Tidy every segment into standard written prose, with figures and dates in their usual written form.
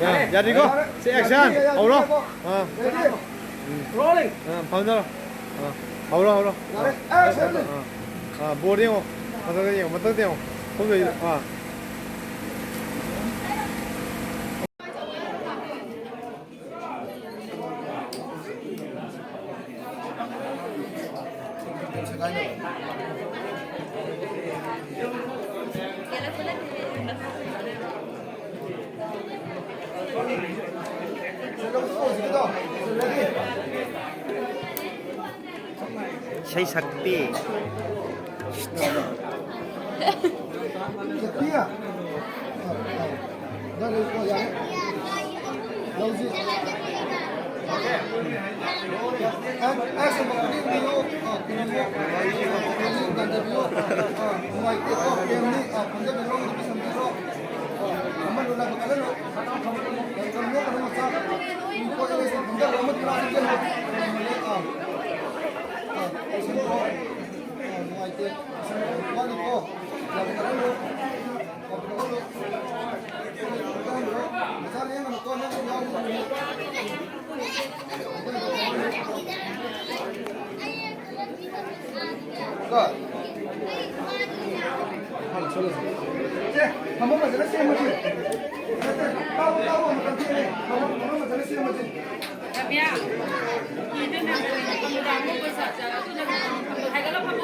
야, 이거 세 액션. 하울러. Rolling. 방금 하울러. Action. 보딩. 맞다. 거기ใช้ 삭비. Saktiya. Dah dah ya. Lauzi. Action bakni video. Ini ganda video. Mulai itu yang ni Punjab में लोग भी समझ लो. हम लोग लगा कर लो. हम लोग करना चाह. इनको ये पंजाब लोग मत करा के लो. mulai itu. Wali ko. Lagi कर लो. Misalnya yang nonton yang Good. हम लोग मजे से मजे ताऊ हम करते हैं हम मजे से मजे भैया ये जो ना हम दामों को साथ तो ना है गलत हम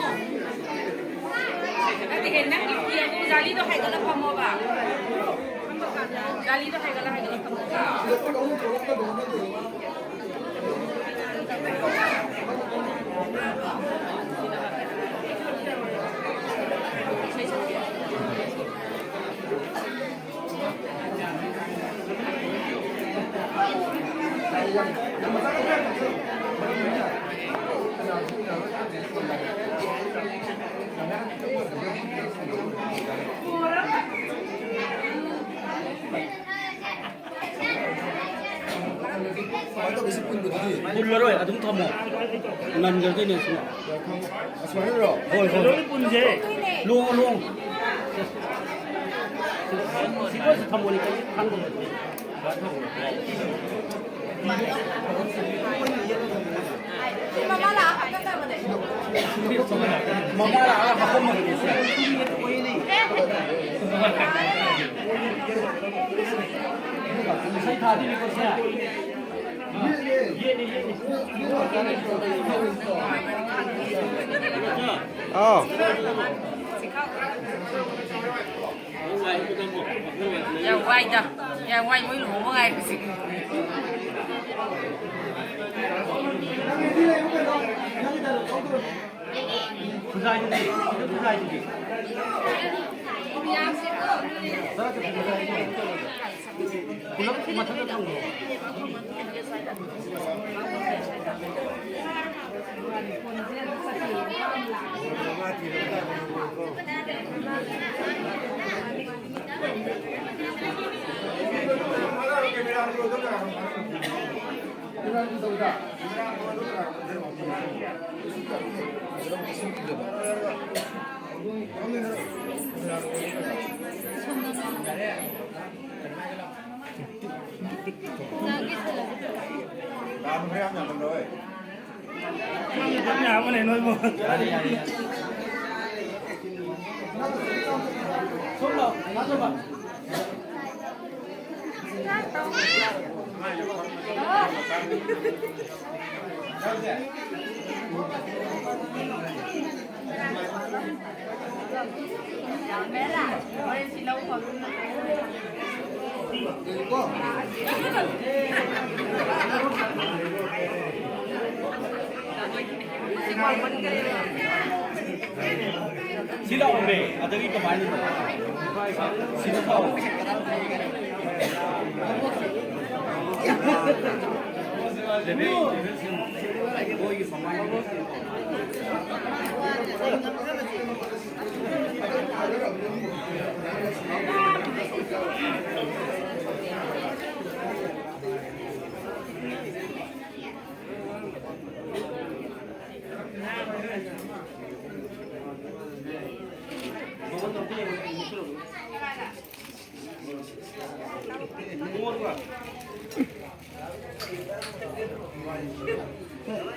अभी है ना कि ये जाली तो है गलत हम बा जाली तो है गलत हम 불러로 아동 타모 남겨져 있는 Asmano. 거기 뿐이지 롱 집에서 타모니까 한국 Mama lah, apa kata mana? mamara ako mag-isa sai thadi ko siya Yang quay mới lủng ngày gì? nhà cái này nói một không đâu bắt rồi bạn Bé là, em xin lâu còn. 지나오네. 아 저기 또 많이 먹어. 지나오.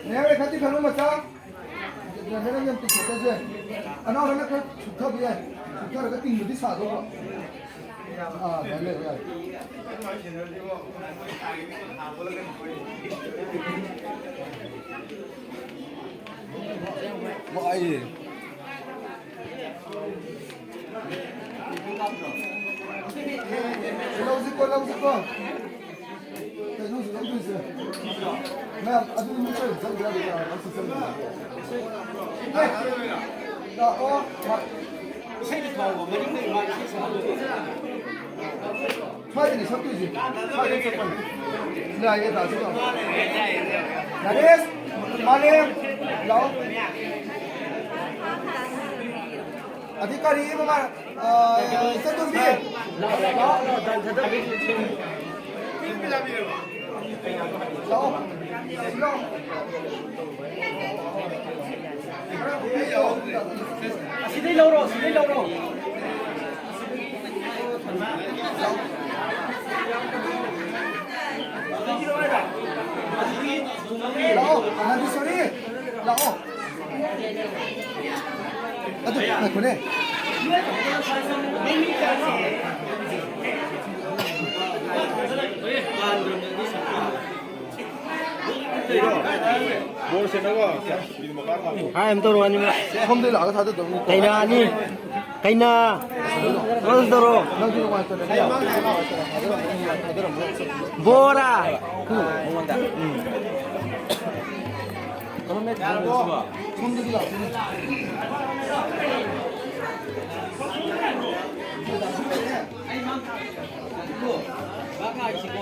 내가 왜 같이 가는 거죠? 내가 좀 듣겠지. 안 나오면 그 좋다 비에. 좋다 그 띵무디 사도. 아, 맞네. 뭐 아이. 올라오실 거. 네, 형수 너무 있어요. 나 아주 힘들어요. 장기라니까 할수 있었는데. 네. 자, 파이들이 섞이지. 파이들 섞어. 나 이게 다 섞어. 나레스, 말레, 라오. 아디까리 이거만 세톤비. 시대 lâu. 라오, 나디 소리. 라오. 아들, 나 보내. em tôi rồi nhưng mà 홈들 나가 다들 너무. cái na đi cái na nó tôi rồi 나 지금 왔잖아. 야, bora 홈들이 나. Bác ai chỉ có